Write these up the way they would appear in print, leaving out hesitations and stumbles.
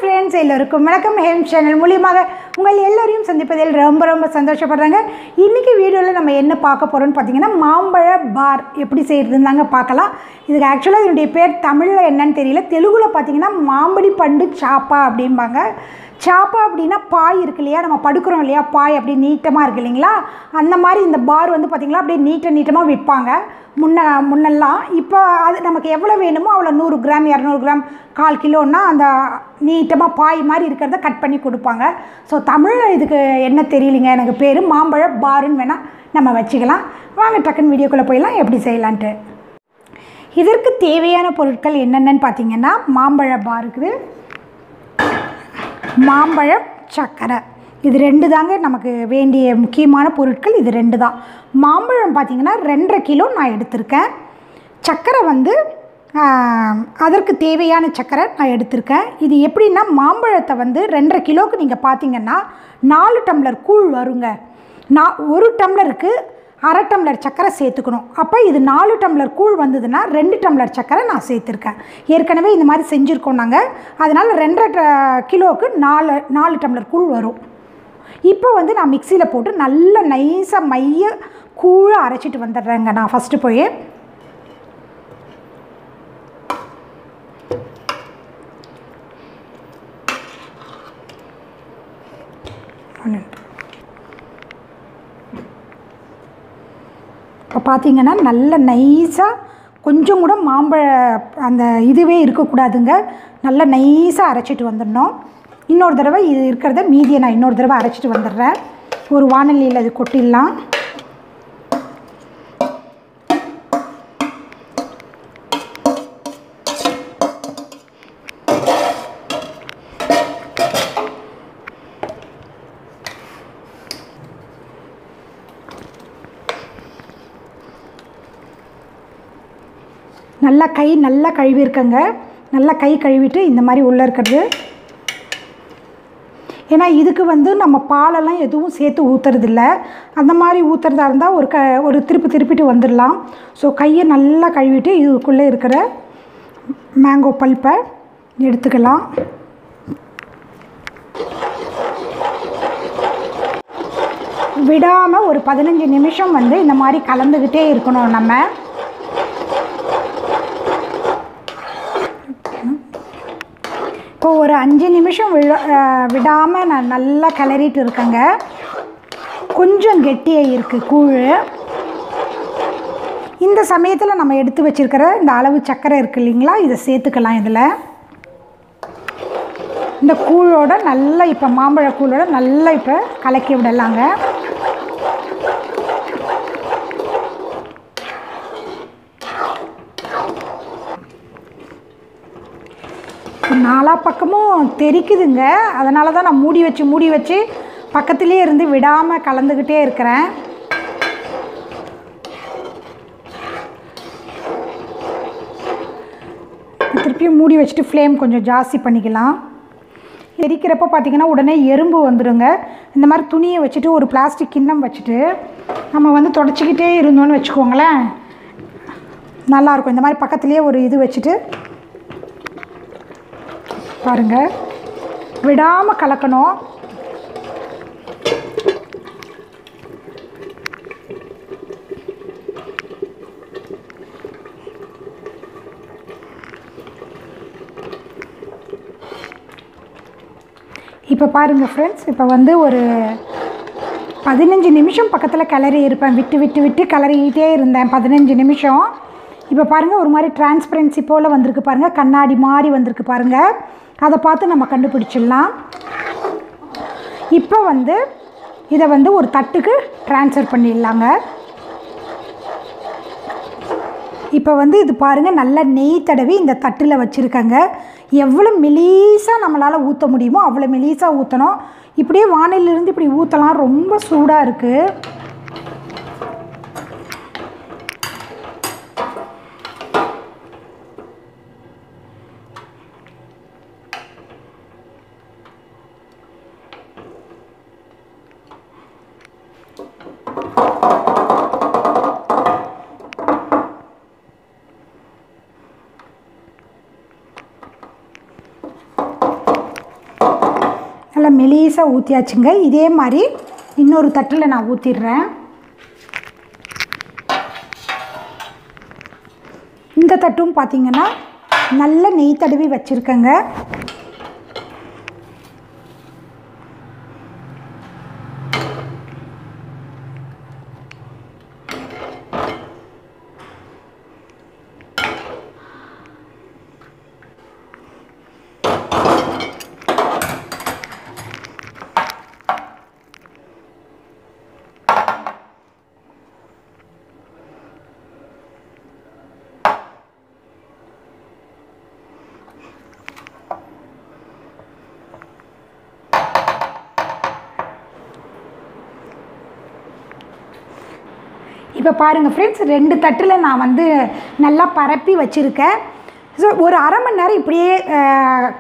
Friends, எல்லோருக்கும் வணக்கம். Ham channel மூலியமாக உங்கள் எல்லோரையும் சந்திப்பதில் ரொம்ப ரொம்ப சந்தோஷப்படுறாங்க. இன்றைக்கி வீடியோவில் நம்ம என்ன பார்க்க போகிறோம்னு பார்த்தீங்கன்னா, மாம்பழ பார் எப்படி செய்கிறதுன்னு தாங்க பார்க்கலாம். இதுக்கு ஆக்சுவலாக இதனுடைய பேர் தமிழில் என்னன்னு தெரியல. தெலுங்கில் பார்த்தீங்கன்னா மாம்படி பண்டு சாப்பா அப்படிம்பாங்க. சாப்பா அப்படின்னா பாய் இருக்கு இல்லையா, நம்ம படுக்கிறோம் இல்லையா, பாய் அப்படி நீட்டமாக இருக்குது இல்லைங்களா, அந்த மாதிரி இந்த பார் வந்து பார்த்திங்களா அப்படியே நீட்டமாக விற்பாங்க முன்னெல்லாம். இப்போ அது நமக்கு எவ்வளோ வேணுமோ அவ்வளோ 100 கிராம் 200 கிராம் 1/4 கிலோன்னா அந்த நீட்டமாக பாய் மாதிரி இருக்கிறத கட் பண்ணி கொடுப்பாங்க. ஸோ தமிழில் இதுக்கு என்ன தெரியலிங்க, எனக்கு பேர் மாம்பழ பாருன்னு வேணால் நம்ம வச்சுக்கலாம். வாங்க டக்குன்னு வீடியோக்குள்ளே போயிடலாம் எப்படி செய்யலான்ட்டு. இதற்கு தேவையான பொருட்கள் என்னென்னு பார்த்திங்கன்னா, மாம்பழ பார் இருக்குது, மாம்பழம், சர்க்கரை, இது 2 தாங்க நமக்கு வேண்டிய முக்கியமான பொருட்கள். இது 2 தான். மாம்பழம் பார்த்திங்கன்னா 2.5 கிலோ நான் எடுத்திருக்கேன். சர்க்கரை வந்து அதற்கு தேவையான சர்க்கரை நான் எடுத்திருக்கேன். இது எப்படின்னா, மாம்பழத்தை வந்து 2.5 கிலோவுக்கு நீங்கள் பார்த்திங்கன்னா 4 டம்ளர் கூழ் வருங்க. நான் 1 டம்ளருக்கு 1/2 டம்ளர் சர்க்கரை சேர்த்துக்கணும். அப்போ இது 4 டம்ளர் கூழ் வந்ததுன்னா 2 டம்ளர் சர்க்கரை நான் சேர்த்துருக்கேன். ஏற்கனவே இந்த மாதிரி செஞ்சுருக்கோம் நாங்கள். அதனால் 2.5 கிலோவுக்கு 4 டம்ளர் கூழ் வரும். இப்போ வந்து நான் மிக்சியில் போட்டு நல்ல நைஸாக மைய கூழை அரைச்சிட்டு வந்துடுறேங்க. நான் ஃபஸ்ட்டு போய் இப்போ பார்த்திங்கன்னா நல்ல நைஸாக, கொஞ்சம் கூட மாம்பழ அந்த இதுவே இருக்கக்கூடாதுங்க, நல்ல நைஸாக அரைச்சிட்டு வந்துடணும். இன்னொரு தடவை இது இருக்கிறத மீதியை நான் இன்னொரு தடவை அரைச்சிட்டு வந்துடுறேன். ஒரு வானலியில் இது கொட்டிடலாம். நல்லா கழுவிருக்கங்க. நல்லா கை கழுவிட்டு இந்த மாதிரி உள்ளே இருக்கிறது, ஏன்னா இதுக்கு வந்து நம்ம பாலெல்லாம் எதுவும் சேர்த்து ஊற்றுறதில்ல. அந்த மாதிரி ஊற்றுறதா இருந்தால் ஒரு திருப்பிட்டு வந்துடலாம். ஸோ கையை நல்லா கழுவிட்டு இதுக்குள்ளே இருக்கிற மேங்கோ பல்ப்பை எடுத்துக்கலாம். விடாமல் ஒரு 15 நிமிஷம் வந்து இந்த மாதிரி கலந்துக்கிட்டே இருக்கணும். நம்ம இப்போ ஒரு 5 நிமிஷம் விடாமல் நான் நல்லா கிளறிட்டு இருக்கேங்க. கொஞ்சம் கெட்டியாக இருக்குது கூழ். இந்த சமயத்தில் நம்ம எடுத்து வச்சுருக்கிற இந்த அளவு சர்க்கரை இருக்குது இல்லைங்களா, இதை சேர்த்துக்கலாம். இதில் இந்த கூழோட நல்லா இப்போ மாம்பழ கூழோட நல்லா இப்போ கலக்கி விடலாங்க. நாலா பக்கமும் தெரிக்குதுங்க. அதனால தான் நான் மூடி வச்சு பக்கத்துலேயே இருந்து விடாமல் கலந்துக்கிட்டே இருக்கிறேன். திருப்பியும் மூடி வச்சுட்டு ஃப்ளேம் கொஞ்சம் ஜாஸ்தி பண்ணிக்கலாம். எரிக்கிறப்ப பார்த்திங்கன்னா உடனே எறும்பு வந்துடுங்க. இந்த மாதிரி துணியை வச்சுட்டு ஒரு பிளாஸ்டிக் கிண்ணம் வச்சுட்டு நம்ம வந்து தொடச்சிக்கிட்டே இருந்தோன்னு வச்சுக்கோங்களேன், நல்லாயிருக்கும். இந்த மாதிரி பக்கத்துலேயே ஒரு இது வச்சுட்டு பாருங்கள், விடாமல் கலக்கணும். இப்போ பாருங்கள் ஃப்ரெண்ட்ஸ், இப்போ வந்து ஒரு 15 நிமிஷம் பக்கத்தில் கிளறி இருப்பேன். விட்டு கிளறிக்கிட்டே இருந்தேன் 15 நிமிஷம். இப்போ பாருங்கள், ஒரு மாதிரி டிரான்ஸ்பரன்சி போல் வந்திருக்கு பாருங்கள், கண்ணாடி மாதிரி வந்திருக்கு பாருங்கள். அதை பார்த்து நம்ம கண்டுபிடிச்சிடலாம். இப்போ வந்து இதை வந்து ஒரு தட்டுக்கு ட்ரான்ஸ்ஃபர் பண்ணிடலாங்க. இப்போ வந்து இது பாருங்கள், நல்லா நெய் தடவி இந்த தட்டில் வச்சுருக்கேங்க. எவ்வளோ மெலிசாக நம்மளால் ஊற்ற முடியுமோ அவ்வளோ மெலிசாக ஊற்றணும். இப்படியே வானிலிருந்து இப்படி ஊற்றலாம், ரொம்ப சூடாக இருக்குது. மெலிசாக ஊற்றியாச்சுங்க. இதே மாதிரி இன்னொரு தட்டில் நான் ஊற்றிடுறேன். இந்த தட்டும் பார்த்திங்கன்னா நல்ல நெய் தடவி வச்சுருக்கேங்க. இப்போ பாருங்கள் ஃப்ரெண்ட்ஸ், 2 தட்டில் நான் வந்து நல்லா பரப்பி வச்சுருக்கேன். ஸோ ஒரு அரை மணி நேரம் இப்படியே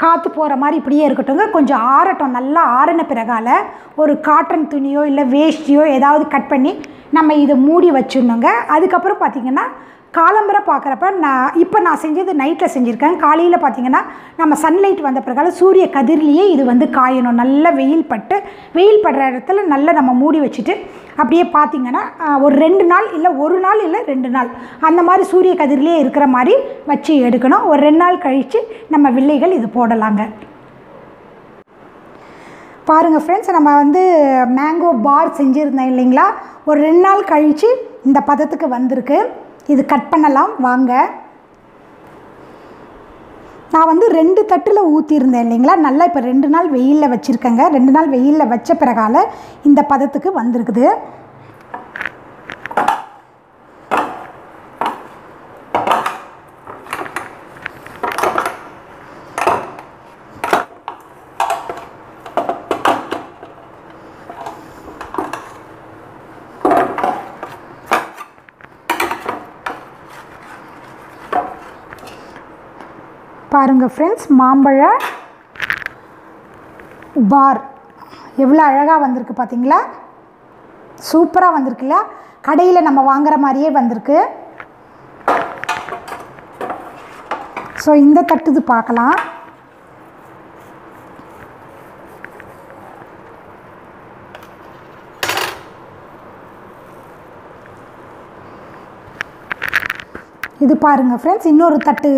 காற்று போகிற மாதிரி இப்படியே இருக்கட்டுங்க. கொஞ்சம் ஆறட்டும். நல்லா ஆறின பிறகால ஒரு காட்டன் துணியோ இல்லை வேஷ்டியோ ஏதாவது கட் பண்ணி நம்ம இதை மூடி வச்சிடணுங்க. அதுக்கப்புறம் பார்த்திங்கன்னா காலம்பரை பார்க்குறப்ப நான் செஞ்சது நைட்டில் செஞ்சுருக்கேன். காலையில் பார்த்திங்கன்னா நம்ம சன்லைட் வந்த பிறகால சூரிய கதிர்லேயே இது வந்து காயணும். நல்ல வெயில் படுற இடத்துல நல்லா நம்ம மூடி வச்சுட்டு அப்படியே பார்த்திங்கன்னா ஒரு 2 நாள் இல்லை 1 நாள் இல்லை 2 நாள் அந்த மாதிரி சூரிய கதிர்லேயே இருக்கிற மாதிரி வச்சு எடுக்கணும். ஒரு 2 நாள் கழித்து நம்ம வில்லைகள் இது போடலாங்க. பாருங்கள் ஃப்ரெண்ட்ஸ், நம்ம வந்து மேங்கோ பார் செஞ்சுருந்தேன் இல்லைங்களா, ஒரு 2 நாள் கழித்து இந்த பதத்துக்கு வந்திருக்கு. இது கட் பண்ணலாம் வாங்க. நான் வந்து 2 தட்டில் ஊற்றிருந்தேன் இல்லைங்களா, நல்லா இப்போ 2 நாள் வெயிலில் வச்சுருக்கேங்க. 2 நாள் வெயிலில் வச்ச பிறகால இந்த பதத்துக்கு வந்திருக்குது. பாருங்கள் ஃப்ரெண்ட்ஸ், மாம்பழ பார் எவ்வளோ அழகாக வந்திருக்கு பார்த்தீங்களா? சூப்பராக வந்திருக்குல்ல, கடையில் நம்ம வாங்குற மாதிரியே வந்திருக்கு. ஸோ இந்த தட்டுது பார்க்கலாம். இது பாருங்கள் ஃப்ரெண்ட்ஸ், இன்னொரு தட்டு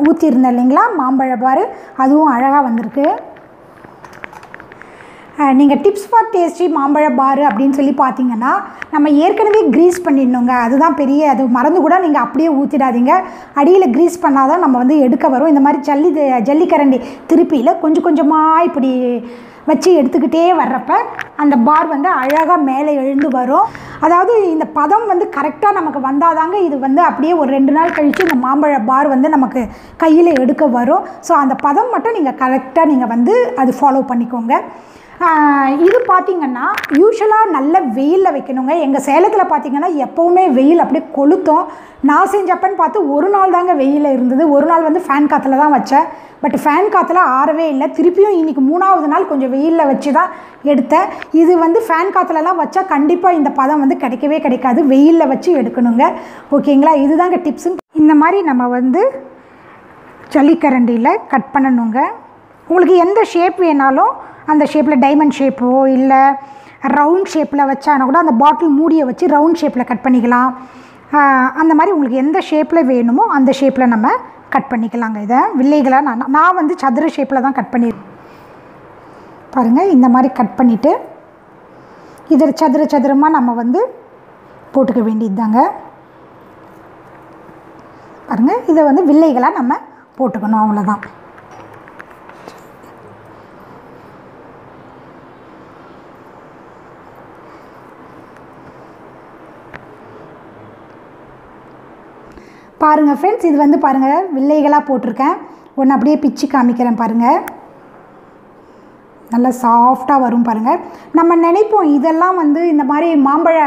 ஊற்றிருந்தேன் இல்லைங்களா மாம்பழ பார், அதுவும் அழகாக வந்திருக்கு. நீங்கள் டிப்ஸ் ஃபார் டேஸ்டி மாம்பழ பார் அப்படின்னு சொல்லி பார்த்தீங்கன்னா நம்ம ஏற்கனவே க்ரீஸ் பண்ணிடணுங்க. அதுதான் அது மறந்து கூட நீங்கள் அப்படியே ஊற்றிடாதீங்க. அடியில் க்ரீஸ் பண்ணால் தான் நம்ம வந்து எடுக்க வரும். இந்த மாதிரி ஜல்லிக்கரண்டி திருப்பியில் கொஞ்சம் கொஞ்சமாக இப்படி வச்சு எடுத்துக்கிட்டே வர்றப்ப அந்த பார் வந்து அழகாக மேலே எழுந்து வரும். அதாவது இந்த பதம் வந்து கரெக்டாக நமக்கு வந்தால் தாங்க இது வந்து அப்படியே ஒரு 2 நாள் கழித்து இந்த மாம்பழ பார் வந்து நமக்கு கையில் எடுக்க வரும். ஸோ அந்த பதம் மட்டும் நீங்கள் கரெக்டாக நீங்கள் வந்து அது ஃபாலோ பண்ணிக்கோங்க. இது பார்த்திங்கன்னா யூஸ்வலாக நல்ல வெயிலில் வைக்கணுங்க. எங்கள் சேலத்தில் பார்த்திங்கன்னா எப்போவுமே வெயில் அப்படியே கொளுத்தும். நான் செஞ்சப்பன்னு பார்த்து ஒரு நாள் தாங்க வெயிலில் இருந்தது. ஒரு நாள் வந்து ஃபேன் காற்றுல தான் வச்சேன். பட் ஃபேன் காற்றுல ஆறவே இல்லை. திருப்பியும் இன்றைக்கி 3ஆவது நாள் கொஞ்சம் வெயிலில் வச்சு தான் எடுத்தேன். இது வந்து ஃபேன் காற்றுலலாம் வச்சா கண்டிப்பாக இந்த பதம் வந்து கிடைக்கவே கிடைக்காது. வெயிலில் வச்சு எடுக்கணுங்க. ஓகேங்களா? இதுதாங்க டிப்ஸு. இந்த மாதிரி நம்ம வந்து ஜல்லிக்கரண்டியில் கட் பண்ணணுங்க. உங்களுக்கு எந்த ஷேப் வேணாலும் அந்த ஷேப்பில் டைமண்ட் ஷேப்போ இல்லை ரவுண்ட் ஷேப்பில் வச்சானா கூட அந்த பாட்டில் மூடியை வச்சு ரவுண்ட் ஷேப்பில் கட் பண்ணிக்கலாம். அந்த மாதிரி உங்களுக்கு எந்த ஷேப்பில் வேணுமோ அந்த ஷேப்பில் நம்ம கட் பண்ணிக்கலாங்க. இதை வில்லைகளாக நான் வந்து சதுர ஷேப்பில் தான் கட் பண்ணியிருக்கேன். பாருங்கள், இந்த மாதிரி கட் பண்ணிவிட்டு இதில் சதுரமாக நம்ம வந்து போட்டுக்க வேண்டியது தாங்க. பாருங்கள், இதை வந்து வில்லைகளாக நம்ம போட்டுக்கணும், அவ்வளோதான். பாருங்கள் ஃப்ரெண்ட்ஸ், இது வந்து பாருங்கள் வில்லைகளாக போட்டிருக்கேன். ஒன்று அப்படியே பிச்சு காமிக்கிறேன் பாருங்கள். நல்லா சாஃப்டாக வரும் பாருங்கள். நம்ம நினைப்போம் இதெல்லாம் வந்து இந்த மாதிரி மாம்பழ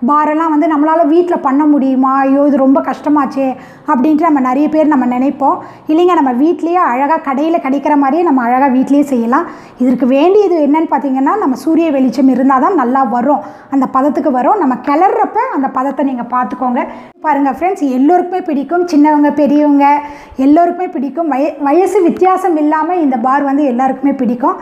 பாரெல்லாம் வந்து நம்மளால் வீட்டில் பண்ண முடியுமா, ஐயோ இது ரொம்ப கஷ்டமாச்சே அப்படின்ட்டு நம்ம நிறைய பேர் நம்ம நினைப்போம். இல்லைங்க, நம்ம வீட்லேயே அழகாக கடையில் கிடைக்கிற மாதிரியே நம்ம அழகாக வீட்லேயே செய்யலாம். இதற்கு வேண்டியது என்னன்னு பார்த்தீங்கன்னா நம்ம சூரிய வெளிச்சம் இருந்தால் தான் நல்லா வரும், அந்த பதத்துக்கு வரும். நம்ம கிளறப்ப அந்த பதத்தை நீங்கள் பார்த்துக்கோங்க. பாருங்கள் ஃப்ரெண்ட்ஸ், எல்லோருக்குமே பிடிக்கும், சின்னவங்க பெரியவங்க எல்லோருக்குமே பிடிக்கும். வயசு வித்தியாசம் இல்லாமல் இந்த பார் வந்து எல்லாருக்குமே பிடிக்கும்.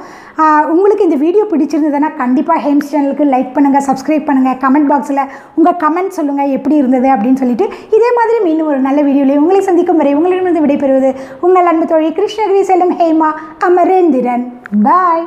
உங்களுக்கு இந்த வீடியோ பிடிச்சிருந்ததுன்னா கண்டிப்பாக ஹேம்ஸ் சேனலுக்கு லைக் பண்ணுங்கள், சப்ஸ்கிரைப் பண்ணுங்கள், கமெண்ட் பாக்ஸில் உங்கள் கமெண்ட் சொல்லுங்கள் எப்படி இருந்தது அப்படின்னு சொல்லிட்டு. இதே மாதிரி மீண்டும் ஒரு நல்ல வீடியோவில் உங்களை சந்திக்கும் வரை உங்களிடமிருந்து விடைபெறுவது உங்கள் அன்பு தோழி கிருஷ்ணகிரி சேலம் ஹேமா அமரேந்திரன். பாய்.